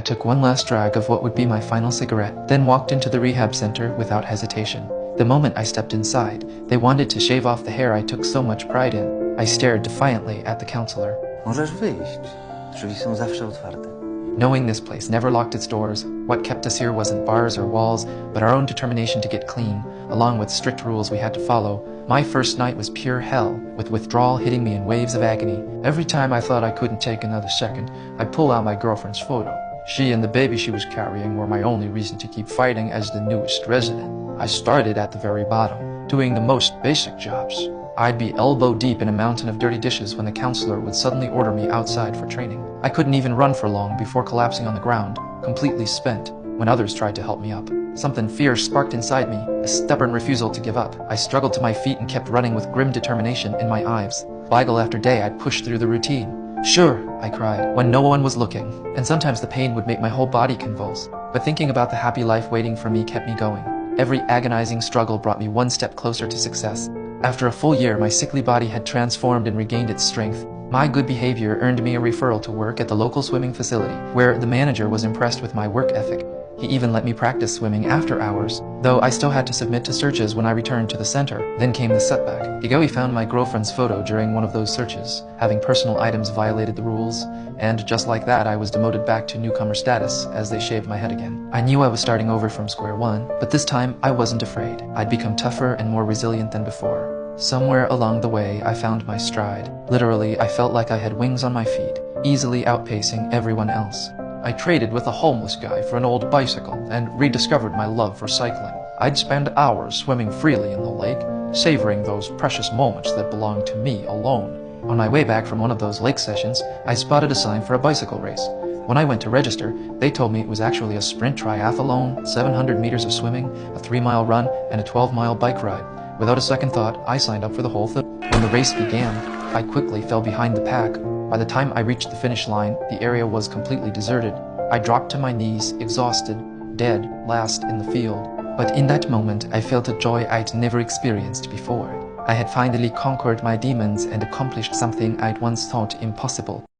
I took one last drag of what would be my final cigarette, then walked into the rehab center without hesitation. The moment I stepped inside, they wanted to shave off the hair I took so much pride in. I stared defiantly at the counselor. Możesz wyjść. Drzwi są zawsze otwarte. Knowing this place never locked its doors, what kept us here wasn't bars or walls, but our own determination to get clean, along with strict rules we had to follow. My first night was pure hell, with withdrawal hitting me in waves of agony. Every time I thought I couldn't take another second, I'd pull out my girlfriend's photo. She and the baby she was carrying were my only reason to keep fighting as the newest resident. I started at the very bottom, doing the most basic jobs. I'd be elbow deep in a mountain of dirty dishes when the counselor would suddenly order me outside for training. I couldn't even run for long before collapsing on the ground, completely spent, when others tried to help me up. Something fierce sparked inside me, a stubborn refusal to give up. I struggled to my feet and kept running with grim determination in my eyes. Cycle after day, I'd push through the routine. Sure, I cried, when no one was looking, and sometimes the pain would make my whole body convulse. But thinking about the happy life waiting for me kept me going. Every agonizing struggle brought me one step closer to success. After a full year, my sickly body had transformed and regained its strength. My good behavior earned me a referral to work at the local swimming facility, where the manager was impressed with my work ethic. He even let me practice swimming after hours, though I still had to submit to searches when I returned to the center. Then came the setback. Higoe found my girlfriend's photo during one of those searches. Having personal items violated the rules, and just like that, I was demoted back to newcomer status as they shaved my head again. I knew I was starting over from square one, but this time I wasn't afraid. I'd become tougher and more resilient than before. Somewhere along the way, I found my stride. Literally, I felt like I had wings on my feet, easily outpacing everyone else. I traded with a homeless guy for an old bicycle and rediscovered my love for cycling. I'd spend hours swimming freely in the lake, savoring those precious moments that belonged to me alone. On my way back from one of those lake sessions, I spotted a sign for a bicycle race. When I went to register, they told me it was actually a sprint triathlon, 700 meters of swimming, a 3-mile run, and a 12-mile bike ride. Without a second thought, I signed up for the whole thing. When the race began, I quickly fell behind the pack. By the time I reached the finish line, the area was completely deserted. I dropped to my knees, exhausted, dead, last in the field. But in that moment, I felt a joy I'd never experienced before. I had finally conquered my demons and accomplished something I'd once thought impossible.